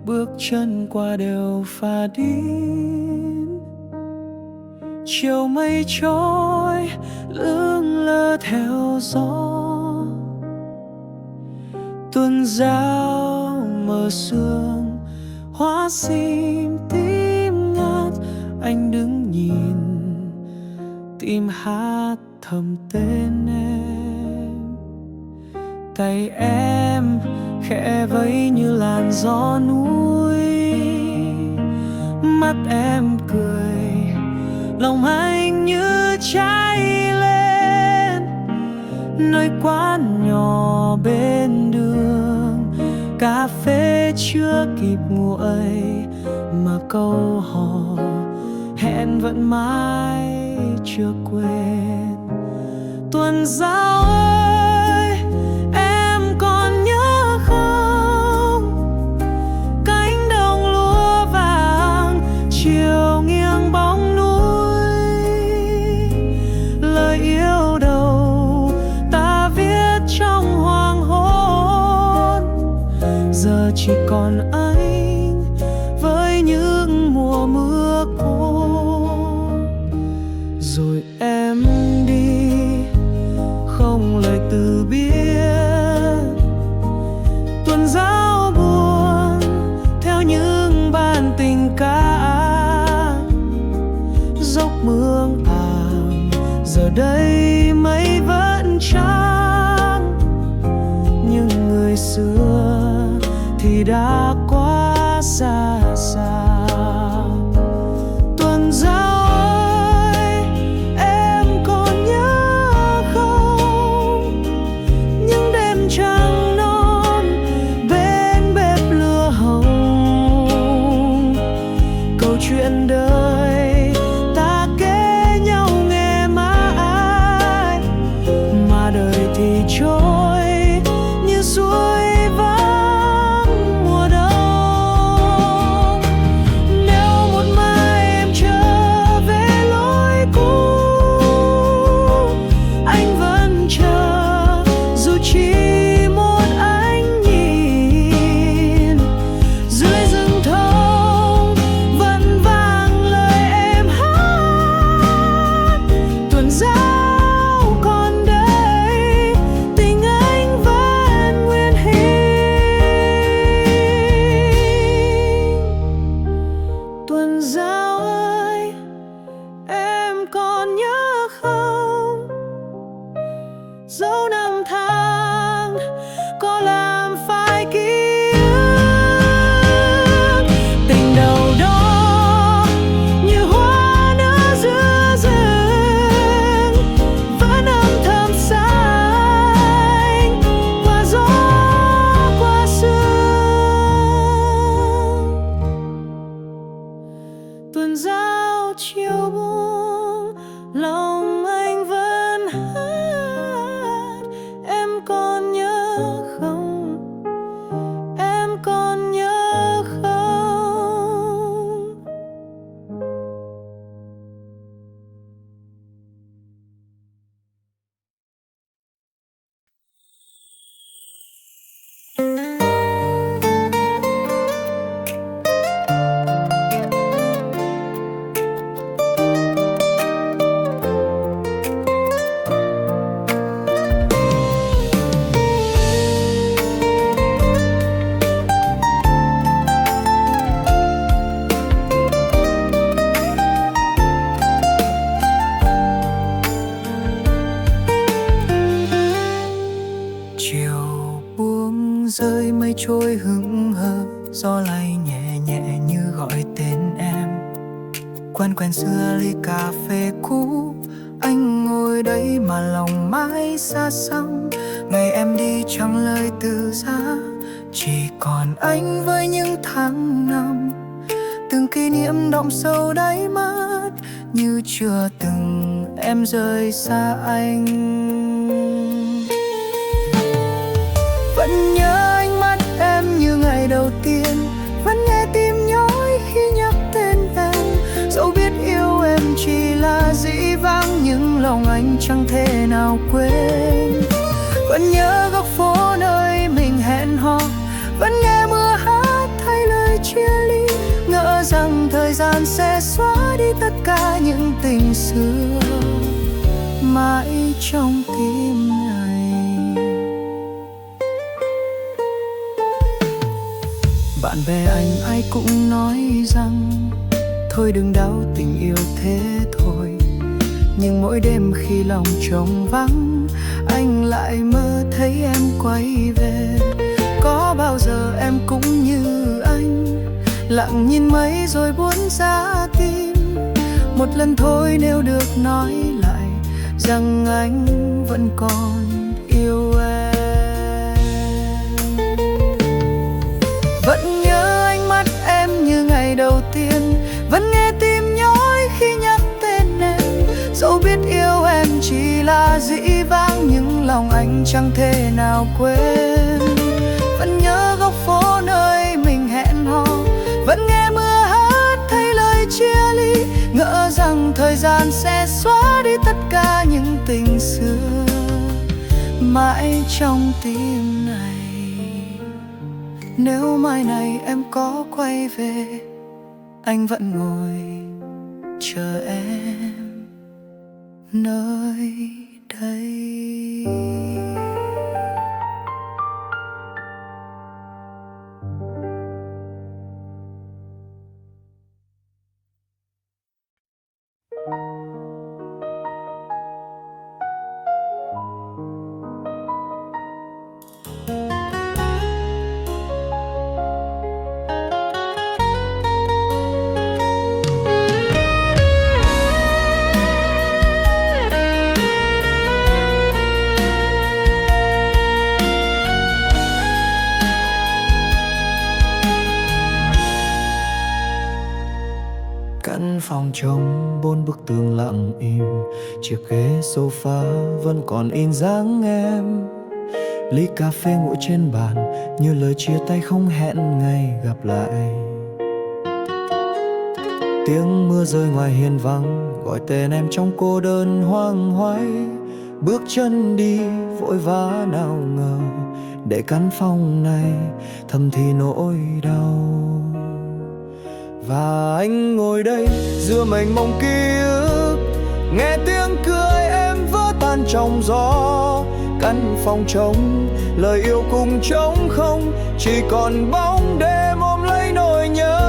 bước chân qua đều phà đi. Chiều mây trôi lững lờ theo gió, tuôn rao mờ sương hoa sim tím ngát. Anh đứng nhìn tim hát thầm tên em, tay em khẽ vẫy như làn gió núi. Mắt em cười, lòng anh như cháy lên. Nơi quán nhỏ bên đường, cà phê chưa kịp nguội, mà câu hò hẹn vẫn mãi chưa quên. Tuần Giao ơi, em còn nhớ không? Cánh đồng lúa vàng chiều nghiêng bóng núi. Lời yêu đầu ta viết trong hoàng hôn, giờ chỉ còn anh với những mùa mưa khô. Rồi em đi không lời từ biệt. Tuần Giao buồn theo những bản tình ca, dốc mương àng giờ đây mây vẫn trắng. Nhưng người xưa thì đã quá xa xao. Tuần Giao chuyện đời ta kể nhau nghe mãi, mà đời thì trôi như suối vắng mùa đông. Nếu một mai em trở về lối cũ, anh vẫn chờ dù chỉ một ánh nhìn. Dưới rừng thông Giao còn đây, tình anh vẫn nguyên hình. Tuần Giao ơi, em còn nhớ không? Dẫu năm tháng có làm phai ký ức, tình đầu đó như hoa nở giữa rừng, vẫn âm thầm xanh qua gió qua sương. Tuần Giao chiều buông, lòng anh vẫn hát. Em còn nhớ không? Em còn nhớ không? Chiều buông rơi mây trôi hững hờ, gió lay nhẹ nhẹ như gọi tên em. Quen quen xưa ly cà phê cũ, anh ngồi đấy mà lòng mãi xa xăm. Ngày em đi chẳng lời từ giá, chỉ còn anh với những tháng năm. Từng kỷ niệm đọng sâu đáy mắt, như chưa từng em rời xa anh. Vẫn nhớ ánh mắt em như ngày đầu tiên, vẫn nghe tim nhói khi nhắc tên em. Dẫu biết yêu em chỉ là dĩ vãng, nhưng lòng anh chẳng thể nào quên. Vẫn nhớ góc phố nơi mình hẹn hò, vẫn nghe mưa hát thay lời Bạn bè anh ai cũng nói rằng thôi đừng đau tình yêu thế thôi. Nhưng mỗi đêm khi lòng trống vắng, anh lại mơ thấy em quay về. Có bao giờ em cũng như anh, lặng nhìn mây rồi buồn ra tim. Một lần thôi nếu được nói lại rằng anh vẫn còn yêu em. Vẫn nhớ ánh mắt em như ngày đầu tiên, vẫn nghe tim nhói khi nhắc tên em. Dẫu biết yêu em chỉ là dĩ vãng, nhưng lòng anh chẳng thể nào quên. Vẫn nhớ góc phố nơi mình hẹn hò, vẫn nghe mưa hát thấy lời chia ly. Ngỡ rằng thời gian sẽ xóa đi tất cả những tình xưa mãi trong tim này. Nếu mai này em có quay về, anh vẫn ngồi chờ em nơi đây. Căn phòng trông 4 bức tường lặng im, chiếc ghế sofa vẫn còn in dáng em. Ly cà phê nguội trên bàn như lời chia tay không hẹn ngày gặp lại. Tiếng mưa rơi ngoài hiên vắng gọi tên em trong cô đơn hoang hoái. Bước chân đi vội vã nào ngờ để căn phòng này thầm thì nỗi đau. Và anh ngồi đây giữa mênh mông ký ức, nghe tiếng cười em vỡ tan trong gió. Căn phòng trống lời yêu cùng trống không, chỉ còn bóng đêm ôm lấy nỗi nhớ.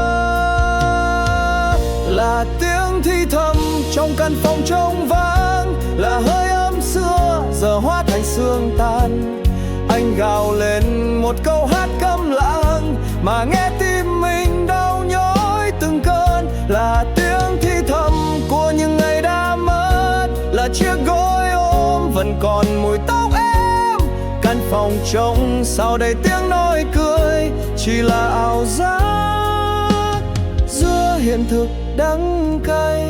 Là tiếng thì thầm trong căn phòng trống vắng, là hơi ấm xưa giờ hóa thành sương tan. Anh gào lên một câu hát câm lặng mà nghe tim mình đau nhói từng cơn. Là tiếng thì thầm của những ngày đã mất, là chiếc gối ôm vẫn còn mùi tóc em. Căn phòng trống sau đây tiếng nói cười chỉ là ảo giác giữa hiện thực đắng cay.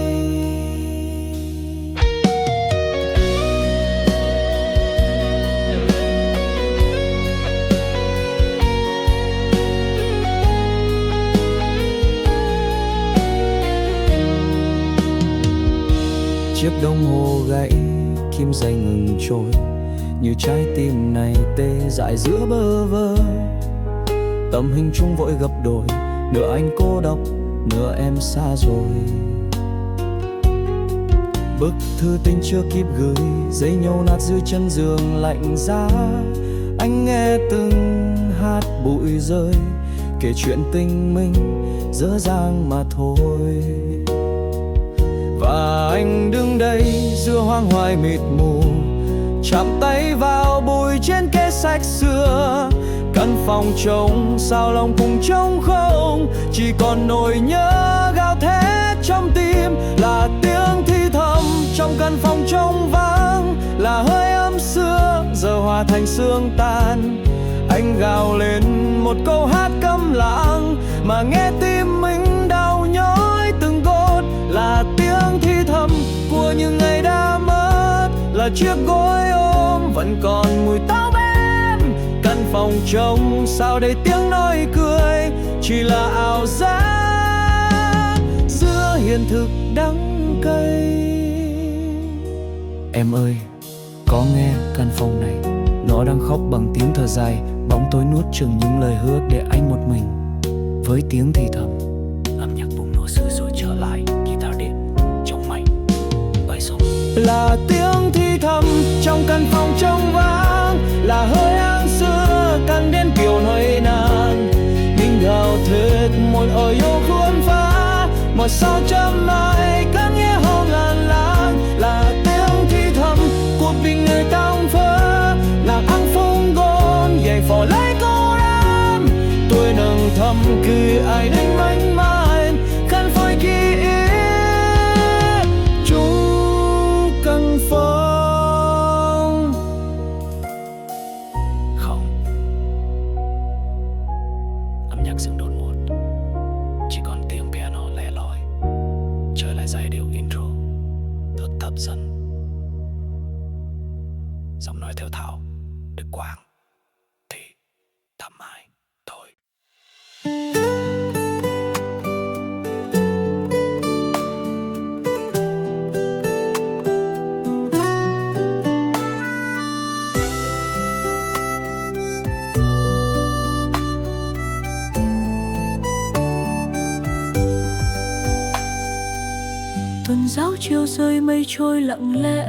Chiếc đồng hồ gãy, kim dây ngừng trôi, như trái tim này tê dại giữa bơ vơ. Tấm hình chung vội gập đổi, nửa anh cô độc, nửa em xa rồi. Bức thư tình chưa kịp gửi, giấy nhâu nát dưới chân giường lạnh giá. Anh nghe từng hạt bụi rơi, kể chuyện tình mình dở dang mà thôi. Và anh đứng đây giữa hoang hoài mịt mù, chạm tay vào bụi trên kệ sách xưa. Căn phòng trống sao lòng cùng trống không, chỉ còn nỗi nhớ gào thét trong tim. Là tiếng thì thầm trong căn phòng trống vắng, là hơi ấm xưa giờ hòa thành sương tan. Anh gào lên một câu hát câm lặng mà nghe tim mình đau nhói từng cốt. Là tiếng thì thầm của những ngày đã mất, là chiếc gối ôm vẫn còn mùi tóc em. Căn phòng trống sao đây tiếng nói cười chỉ là ảo giác giữa hiện thực đắng cay. Em ơi, có nghe căn phòng này nó đang khóc bằng tiếng thở dài. Bóng tối nuốt chửng những lời hứa để anh một mình. Với tiếng thì thầm, âm nhạc bùng nổ dữ rồi trở lại. Guitar điện trong mảnh bay sông. Là tiếng thì thầm trong căn phòng trống vắng, là hơi áng xưa càng đến kiểu nỗi nàn. Mình gào mệt một ở yêu khuôn phá, một sao chăm mãi càng nghe hò ngàn lang là tiếng thì thầm cuộc tình người tang phớ nàng ăn phong gôn dậy phò lấy cô em tôi nâng thầm cứ ai đánh manh màn khăn phôi ký chúng căn phòng không. Âm nhạc dừng đột ngột, chỉ còn tiếng piano lẻ loi trở lại giai điệu intro thật thấp dần. Giọng nói theo thảo Đức Quang thì thầm mãi thôi. Tuần giáo chiều rơi mây trôi lặng lẽ,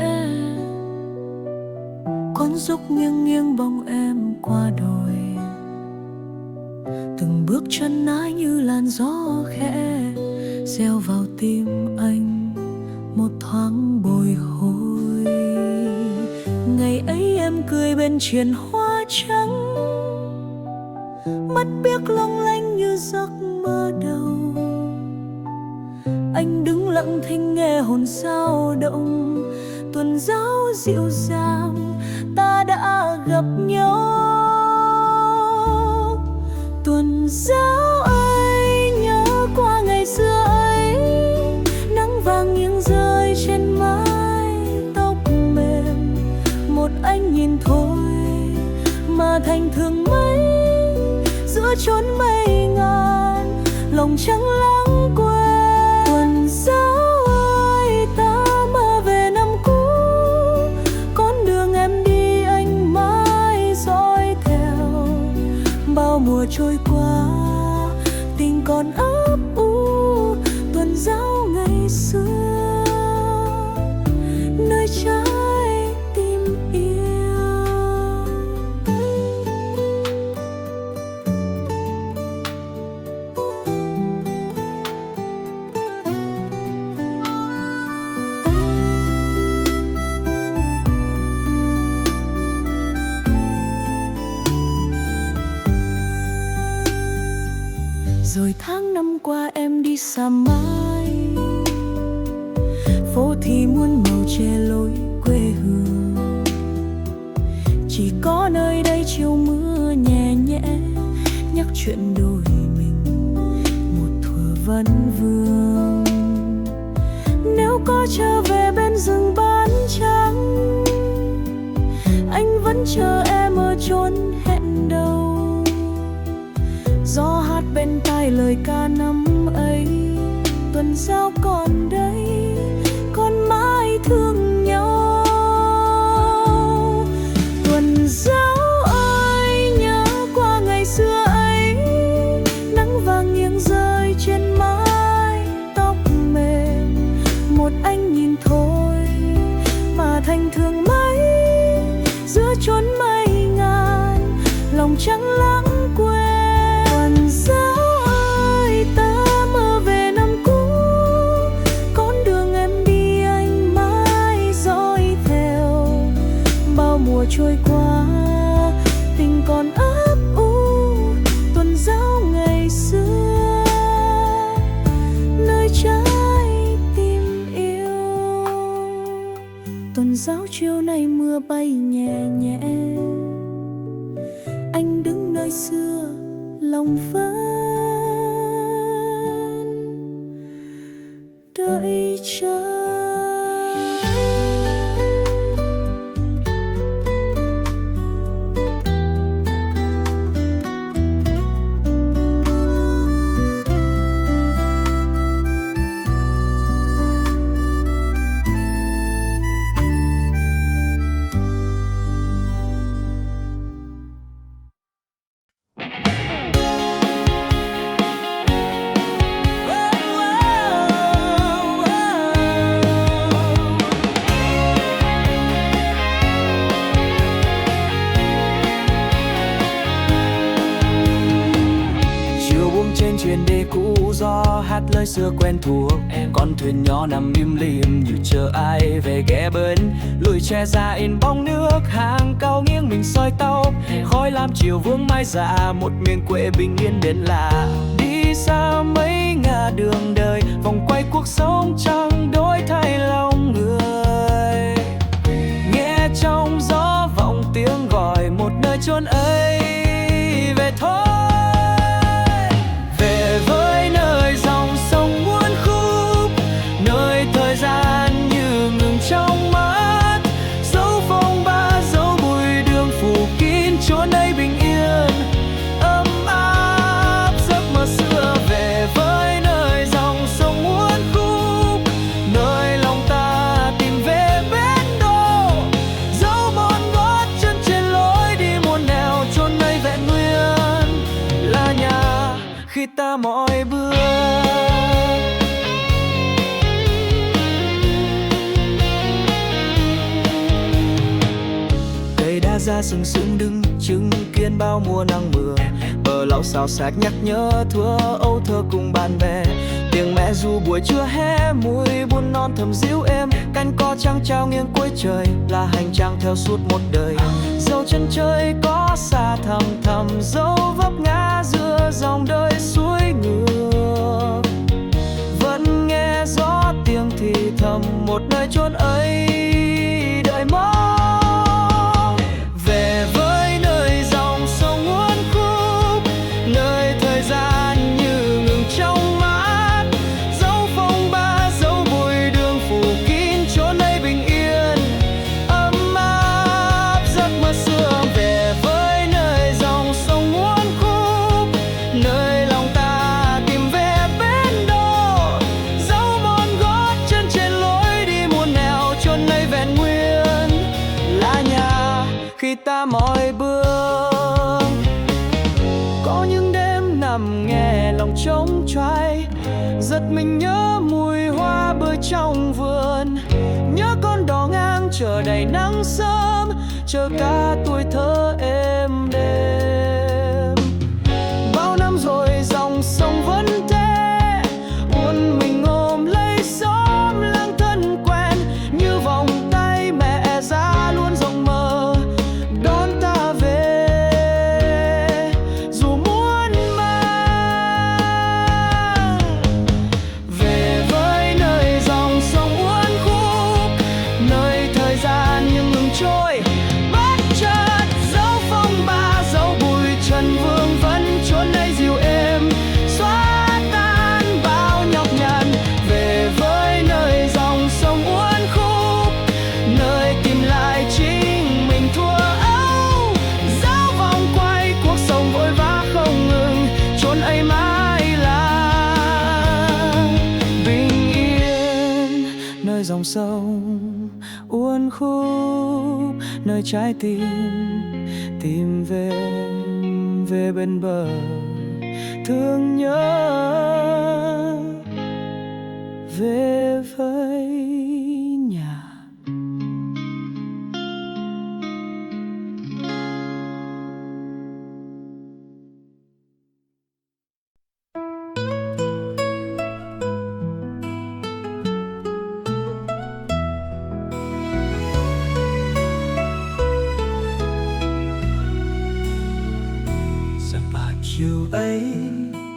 con dốc nghiêng nghiêng bóng em qua đồi. Từng bước chân ái như làn gió khẽ gieo vào tim anh một thoáng bồi hồi. Ngày ấy em cười bên triền hoa trắng, mắt biếc long lanh như giấc mơ đầu. Anh đứng lặng thinh nghe hồn sao động, tuần giáo dịu dàng ta đã gặp nhau. Tuần giáo ơi nhớ qua ngày xưa ấy, nắng vàng nghiêng rơi trên mái tóc mềm. Một anh nhìn thôi mà thành thương mấy, giữa chốn mây ngàn lòng trắng lãng quên. Tuần giáo ơi ta mơ về năm cũ, con đường em đi anh mãi dõi theo. Bao mùa trôi qua tình còn ấp u, tuần giáo ngày xưa nơi trái tim yêu. Rồi tháng năm qua em đi xa mãi, phố thì muôn màu che lối quê hương. Chỉ có nơi đây chiều mưa nhẹ nhẹ nhắc chuyện đôi mình một thuở vấn vương. Nếu có trở về bên rừng bán trắng, anh vẫn chờ em ở chốn hẹn đầu. Gió hát bên tai lời ca năm ấy, tuần giáo còn đây còn mãi thương nhau. Tuần giáo ơi nhớ qua ngày xưa ấy, nắng vàng nghiêng rơi trên mái tóc mềm. Một anh nhìn thôi mà thành thương mấy, giữa chốn mây ngàn lòng trắng lãng quên. Tuần giáo ơi ta mơ về năm cũ, con đường em đi anh mãi dõi theo. Bao mùa trôi qua tình còn ấp u, tuần giáo ngày xưa nơi trái tim yêu. Tuần giáo chiều nay mưa bay nhẹ nhẹ, anh đứng nơi xưa lòng vẫn đợi chờ. những chuyện để cũ gió hát lời xưa quen thuộc. Con thuyền nhỏ nằm im lìm như chờ ai về ghé bến. Lùi tre ra in bóng nước, hàng cao nghiêng mình soi tàu. Khói lam chiều vương mai dạ, một miền quê bình yên đến lạ. Đi xa mấy ngả đường đời, vòng quay cuộc sống chẳng đổi thay lòng người. Nghe trong gió vọng tiếng gọi một nơi chốn ấy, về thôi. Về với nơi dòng sông uốn khúc, nơi thời gian như ngừng trong mắt. Dấu phong ba dấu bụi đường phủ kín, chốn ấy bình yên ấm áp giấc mơ xưa. Về với nơi dòng sông uốn khúc, nơi lòng ta tìm về bến đô. Dấu mòn gót chân trên lối đi muôn nẻo, chốn ấy vẹn nguyên là nhà khi ta mỏi bước. Cây đa ra sừng sững đứng chứng kiến bao mùa nắng mưa. Bờ lão xào xạc nhắc nhớ thuở âu thơ cùng bạn bè. Tiếng mẹ ru buổi trưa hé mùi buồn non thầm dịu êm. Cánh cò trăng trao nghiêng cuối trời là hành trang theo suốt một đời. Dấu chân trời có xa thầm thầm, dấu vấp ngã giữa dòng đời suối ngược. Vẫn nghe gió tiếng thì thầm một nơi chốn ấy đợi mong. Về với nơi dòng sông uốn khúc, nơi thời gian như ngừng trong mắt. Dấu phong ba dấu bụi đường phủ kín, chốn ấy bình yên ấm áp giấc mơ xưa. Về với nơi dòng sông uốn khúc, nơi lòng ta tìm về bến đô. Dấu mòn gót chân trên lối đi muôn nẻo, chốn ấy vẹn nguyên là nhà khi ta mỏi bước. Có những đêm nằm nghe lòng trống choai, giật mình nhớ mùi hoa bơi trong vườn. Nhớ con đò ngang chờ đầy nắng sớm, chờ cả tuổi thơ êm đềm. Bao năm rồi dòng sông vẫn thế, buồn mình ôm lấy xóm làng thân quen. Như vòng tay mẹ già luôn rộng mở đón ta về, dù muôn mang. Về với nơi dòng sông uốn khúc, nơi thời gian như ngừng trôi. Bất chợt dấu phong ba dấu bụi trần vương vẫn chốn ấy dịu êm, xóa tan bao nhọc nhằn. Về với nơi dòng sông uốn khúc, nơi tìm lại chính mình thua âu. Dấu vòng quay cuộc sống vội vã không ngừng, chốn ấy mãi là bình yên. Nơi dòng sông uốn khúc, nơi trái tim về bên bờ thương nhớ. Về với nhà. Giặc bạc chiều ấy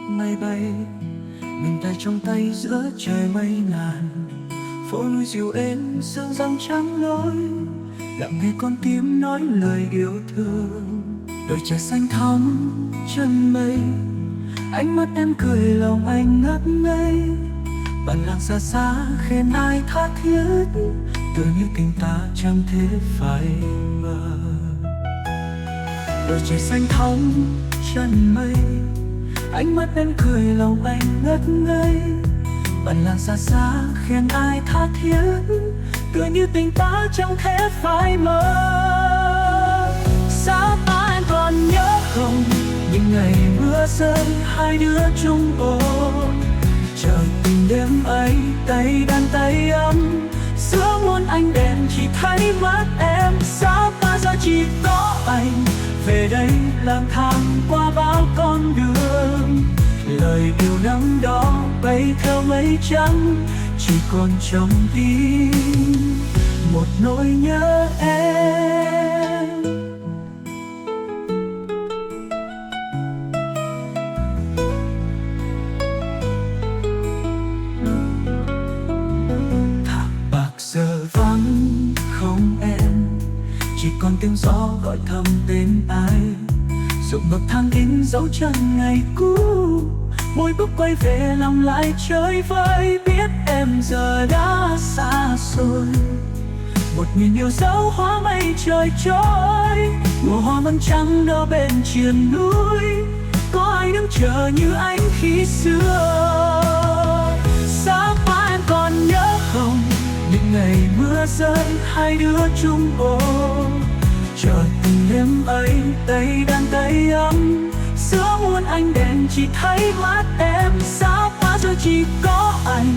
mây bay, mình tay trong tay giữa trời mây ngàn. Phố núi dịu êm sương răng trắng lối, lặng nghe con tim nói lời yêu thương. Đôi trời xanh thắm chân mây, ánh mắt em cười lòng anh ngất ngây. Bản làng xa xa khen ai tha thiết, tựa như tình ta chẳng thể phai mờ. Đôi trời xanh thắm chân mây, ánh mắt em cười lòng anh ngất ngây. Bản làng xa xa khen ai tha thiết, tựa như tình ta chẳng thể phai mờ. Xa ta em còn nhớ không, những ngày mưa rơi hai đứa chung ôm. Chờ tình đêm ấy tay đàn tay ấm, giữa muôn ánh đèn chỉ thấy mắt em. Xa ta giờ chỉ có anh, về đây lang thang qua bao con đường. Lời yêu năm đó bay theo mây trắng, chỉ còn trong tim một nỗi nhớ em. Thác bạc giờ vắng không em, chỉ còn tiếng gió gọi thầm tên ai. Ruộng bậc thang in dấu chân ngày cũ, mỗi bước quay về lòng lại chơi vơi. Biết em giờ đã xa xôi, một nghìn yêu dấu hóa mây trời trôi. Mùa hoa măng trắng nở bên triền núi, có ai đứng chờ như anh khi xưa. Sapa em còn nhớ không, những ngày mưa rơi hai đứa chung ôm. Chờ từng đêm ấy tay đan tay ấm, giữa muôn ánh đèn chỉ thấy mắt em. Sapa giờ chỉ có anh,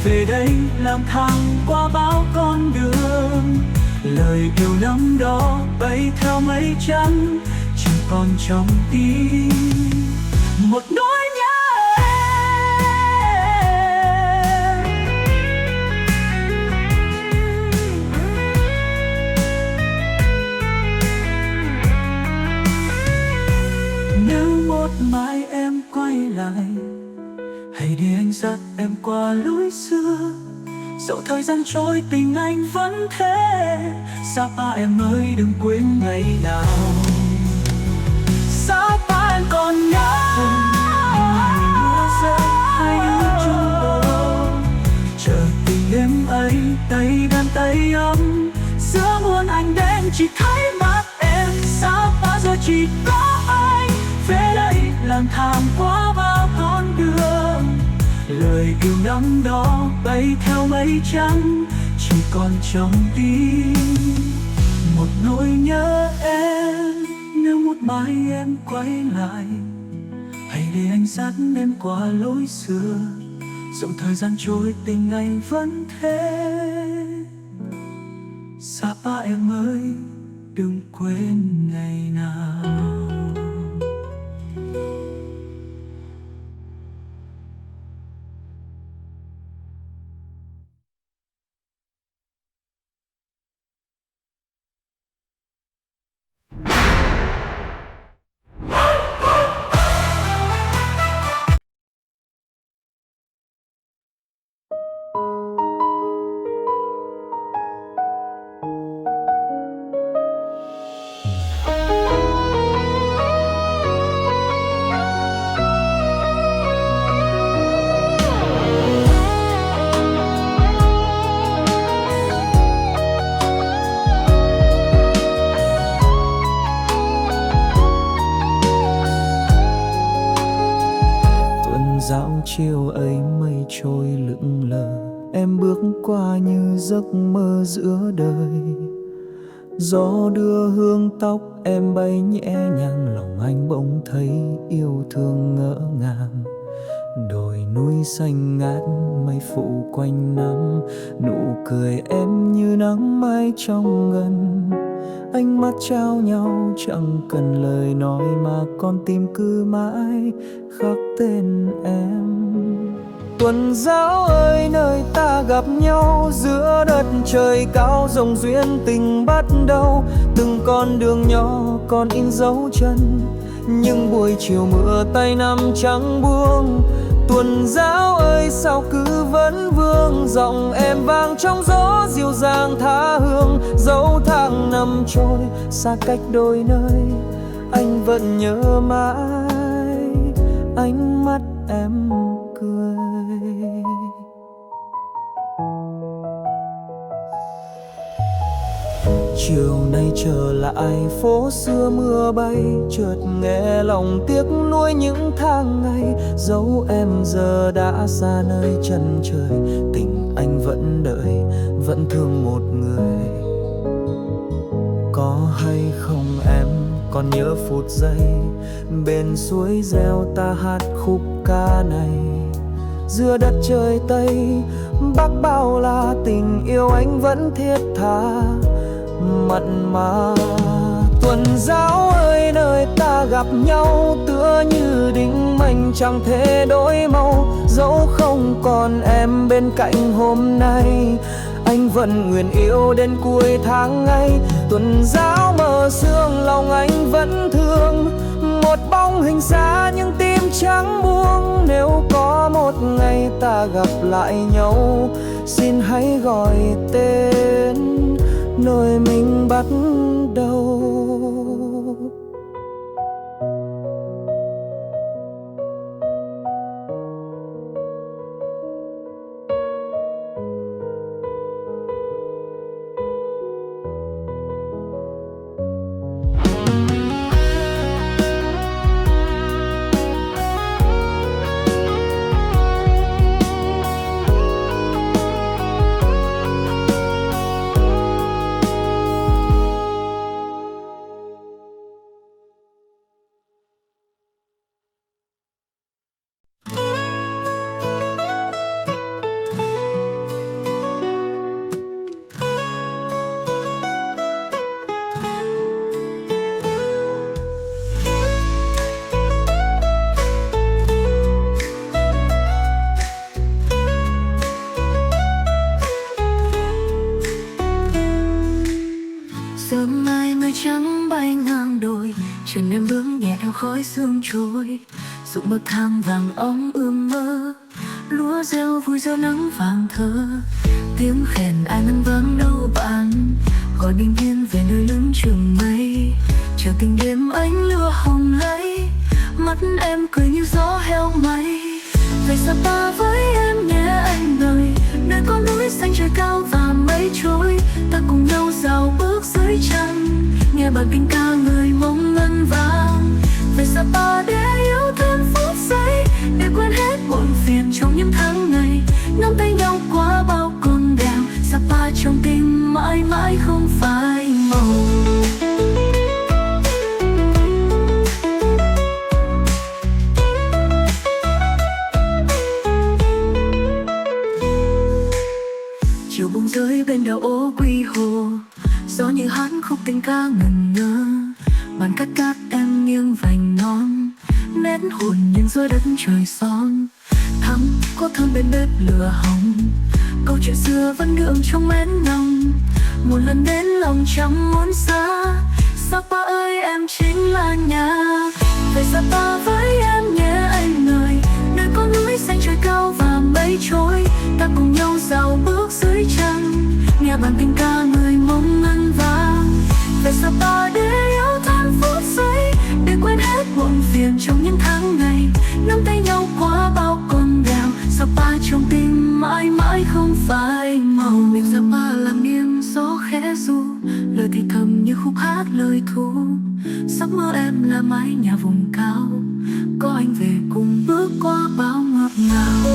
về đây lang thang qua bao con đường. Lời yêu năm đó bay theo mây trắng, chỉ còn trong tim một nỗi nhớ em. Nếu một mai em quay lại, hãy để anh dắt em qua lối xưa. Dẫu thời gian trôi tình anh vẫn thế. Sapa em ơi đừng quên ngày nào. Sapa em còn nhớ ngày mưa rơi hai đứa chung ôm. Chờ tình đêm ấy tay đan tay ấm, giữa muôn ánh đèn chỉ thấy mắt em. Sapa giờ chỉ có anh, về đây lang thang qua bao con đường. Lời yêu năm đó bay theo mây trắng, chỉ còn trong tim một nỗi nhớ em. Nếu một mai em quay lại, hãy để anh dắt em qua lối xưa. Dẫu thời gian trôi tình anh vẫn thế. Sapa em ơi đừng quên ngày nào. Dạo chiều ấy mây trôi lững lờ, em bước qua như giấc mơ giữa đời. Gió đưa hương tóc em bay nhẹ nhàng, lòng anh bỗng thấy yêu thương ngỡ ngàng. Đồi núi xanh ngát mây phủ quanh năm, nụ cười em như nắng mai trong ngân. Ánh mắt trao nhau chẳng cần lời nói, mà con tim cứ mãi khắc tên em. Tuần giáo ơi nơi ta gặp nhau, giữa đất trời cao rộng duyên tình bắt đầu. Từng con đường nhỏ còn in dấu chân, nhưng buổi chiều mưa tay nắm trắng buông. Tuần giáo ơi sao cứ vấn vương, giọng em vang trong gió dịu dàng tha hương. Dẫu tháng năm trôi xa cách đôi nơi, anh vẫn nhớ mãi ánh mắt em cười. Chiều nay trở lại phố xưa mưa bay, chợt nghe lòng tiếc nuối những tháng ngày. Dẫu em giờ đã xa nơi chân trời, tình anh vẫn đợi, vẫn thương một người. Có hay không em còn nhớ phút giây, bên suối reo ta hát khúc ca này. Giữa đất trời Tây Bắc bao la, tình yêu anh vẫn thiết tha mặn mà. Tuần giáo ơi nơi ta gặp nhau, tựa như định mệnh chẳng thể đổi màu. Dẫu không còn em bên cạnh hôm nay, anh vẫn nguyện yêu đến cuối tháng ngày. Tuần giáo mờ sương lòng anh vẫn thương, một bóng hình xa nhưng tim chẳng buông. Nếu có một ngày ta gặp lại nhau, xin hãy gọi tên nơi mình bắt đầu. Sớm mai mây trắng bay ngang đồi, chân em bước nhẹ theo khói sương trôi. Ruộng bậc thang vàng óng ươm mơ, lúa reo vui gió nắng vàng thơ. Tiếng khen ai ngân vang đâu bạn, gọi bình yên về nơi lưng chừng mây. Chờ tình đêm ánh lửa hồng lấy, mắt em cười như gió heo may. Về Sapa với em nhé anh đời, nơi có núi xanh trời cao và mây trôi. Ta cùng nhau dạo bước dưới trăng, nghe bài kinh ca người mong ngân vang. Về Sapa để yêu thêm phút giây, để quên hết muộn phiền trong những tháng ngày. Nắm tay nhau qua bao con đèo, Sapa trong tim mãi mãi không phai màu. Chiều bông rơi bên đảo Ô Quy Hồ, gió như hát khúc tình ca ngẩn ngơ. Bàn cắt cát em nghiêng vành non, nét hồn nhiên dưới đất trời son. Thắm có thơm bên bếp lửa hồng, câu chuyện xưa vẫn đượm trong mến nồng. Một lần đến lòng chẳng muốn xa, Sapa ơi em chính là nhà. Về Sapa với em nhé anh ơi, nơi có núi xanh trời cao và mây trôi. Ta cùng nhau dạo bước dưới trăng, nghe bản tình ca người mong ngân vang. Về Sapa để yêu thêm phút giây, để quên hết muộn phiền trong những tháng ngày. Nắm tay nhau qua bao con đèo, Sapa trong tim mãi mãi không phai màu. Miền Sapa lặng im gió khẽ ru, lời thì thầm như khúc hát lời thu. Giấc mơ em là mái nhà vùng cao, có anh về cùng bước qua bao ngọt ngào.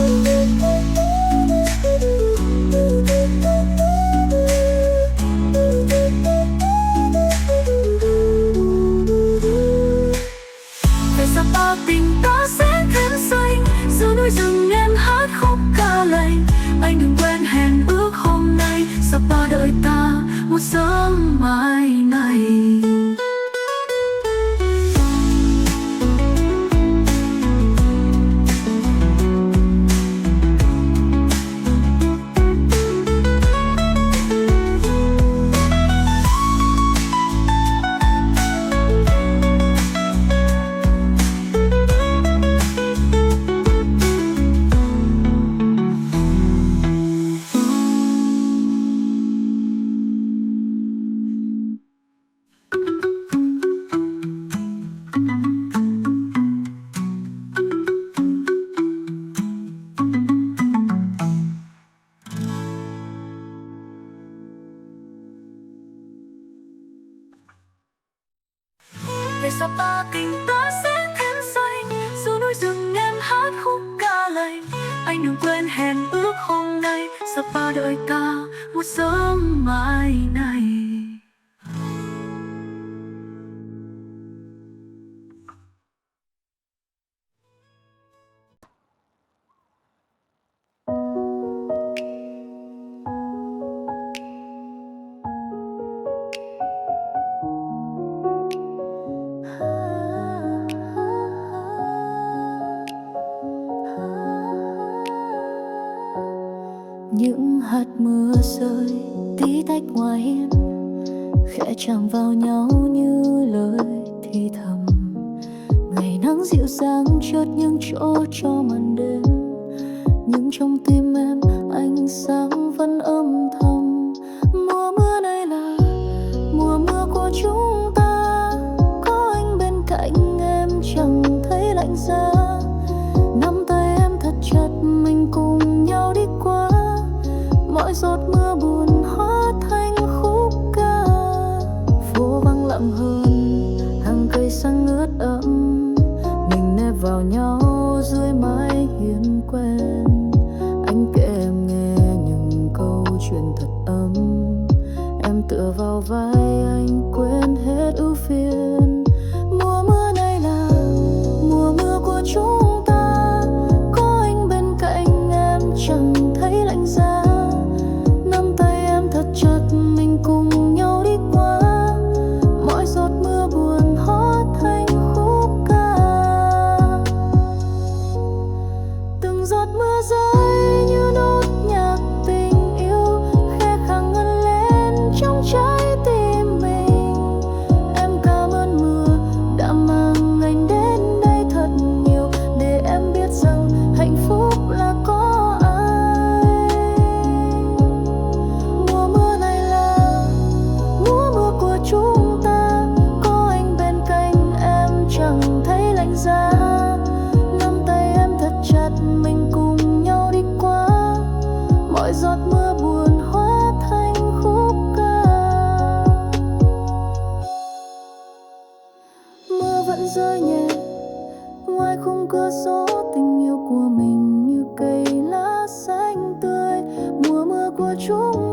Về Sapa tình ta sẽ thêm xanh, giữa núi rừng em hát khúc ca lành. Anh đừng quên hẹn ước hôm nay, Sapa đợi ta một sớm mai này. Về Sapa tình ta sẽ thêm xanh, dù núi rừng em hát khúc ca lành. Anh đừng quên hẹn ước hôm nay, Sapa đợi ta một sớm mai này. Những hạt mưa rơi tí tách ngoài hiên, khẽ chạm vào nhau như lời thì thầm. Ngày nắng dịu dàng chợt những chỗ cho màn đêm, nhưng trong tim em ánh sáng vẫn âm thầm. Mùa mưa này là mùa mưa của chúng ta, có anh bên cạnh em chẳng thấy lạnh giá. Nắm tay em thật chặt, mình cùng nhau đi qua mọi giọt mưa buồn hóa thành khúc ca. Phố vắng lặng hơn, hàng cây xanh ướt ẩm, mình nép vào nhau dưới mái hiên quen. Anh kể em nghe những câu chuyện thật ấm, em tựa vào vai anh quên hết ưu phiền. Mùa mưa này là mùa mưa của chúng ta, có anh bên cạnh em chẳng thấy lạnh giá. Nắm tay em thật chặt, mình cùng nhau đi qua mọi giọt mưa buồn hóa thành khúc ca. Từng giọt mưa rơi như nốt nhạc tình yêu, khe khàng ngân lên trong trái tim mình. Em cảm ơn mưa đã mang anh đến đây thật nhiều, để em biết rằng hạnh phúc là có ai. Mùa mưa này là mùa mưa của chúng ta, có anh bên cạnh em chẳng thấy lạnh giá. Nắm tay em thật chặt, mình cùng nhau đi qua mọi giọt mưa buồn hóa thành khúc ca. Mưa vẫn rơi nhẹ ngoài khung cửa sổ, tình yêu của mình như cây lá xanh tươi. Mùa mưa của chúng